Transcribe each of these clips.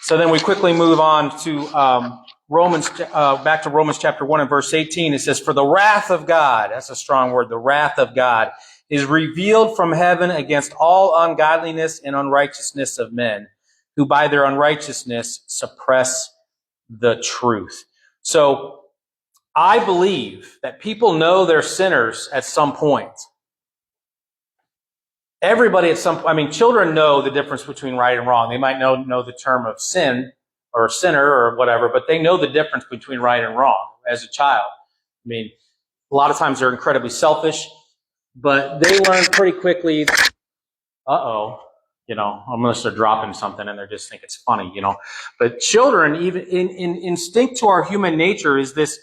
So then we quickly move on to back to Romans chapter 1 and verse 18. It says, "For the wrath of God," that's a strong word, the wrath of God, "is revealed from heaven against all ungodliness and unrighteousness of men, who by their unrighteousness suppress the truth." So I believe that people know they're sinners at some point. Everybody at some point, children know the difference between right and wrong. They might know the term of sin or sinner or whatever, but they know the difference between right and wrong as a child. A lot of times they're incredibly selfish, but they learn pretty quickly, unless they're dropping something and they just think it's funny, But children, even in instinct to our human nature, is this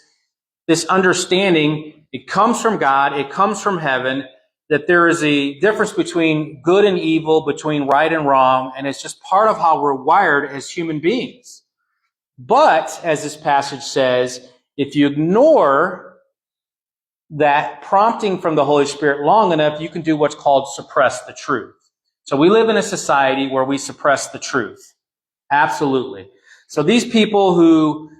understanding. It comes from God, it comes from heaven, that there is a difference between good and evil, between right and wrong, and it's just part of how we're wired as human beings. But, as this passage says, if you ignore that prompting from the Holy Spirit long enough, you can do what's called suppress the truth. So we live in a society where we suppress the truth. Absolutely. So these people who,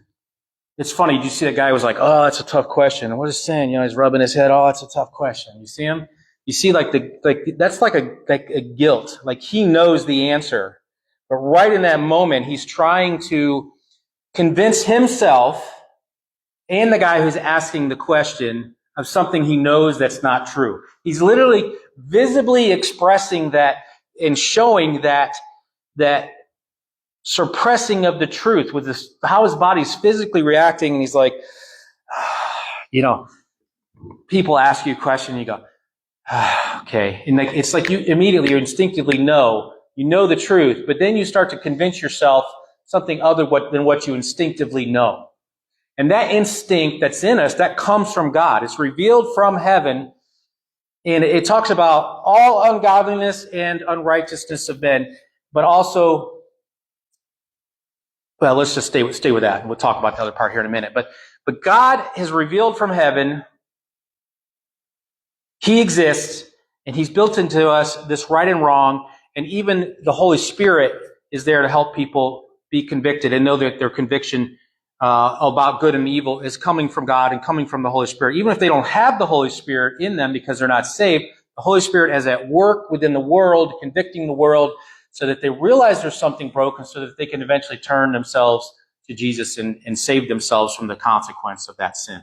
it's funny, you see that guy who was like, "Oh, that's a tough question." What is sin? He's rubbing his head. "Oh, it's a tough question." You see him? You see, that's like a guilt. Like he knows the answer, but right in that moment, he's trying to convince himself and the guy who's asking the question of something he knows that's not true. He's literally visibly expressing that and showing that suppressing of the truth with this, how his body's physically reacting. And he's like, people ask you a question and you go, okay. And it's like you instinctively know the truth, but then you start to convince yourself something other than what you instinctively know. And that instinct that's in us, that comes from God. It's revealed from heaven. And it talks about all ungodliness and unrighteousness of men, but also, well, let's just stay with that. We'll talk about the other part here in a minute. But God has revealed from heaven. He exists, and He's built into us this right and wrong, and even the Holy Spirit is there to help people be convicted and know that their conviction about good and evil is coming from God and coming from the Holy Spirit. Even if they don't have the Holy Spirit in them because they're not saved, the Holy Spirit is at work within the world, convicting the world, so that they realize there's something broken, so that they can eventually turn themselves to Jesus and save themselves from the consequence of that sin.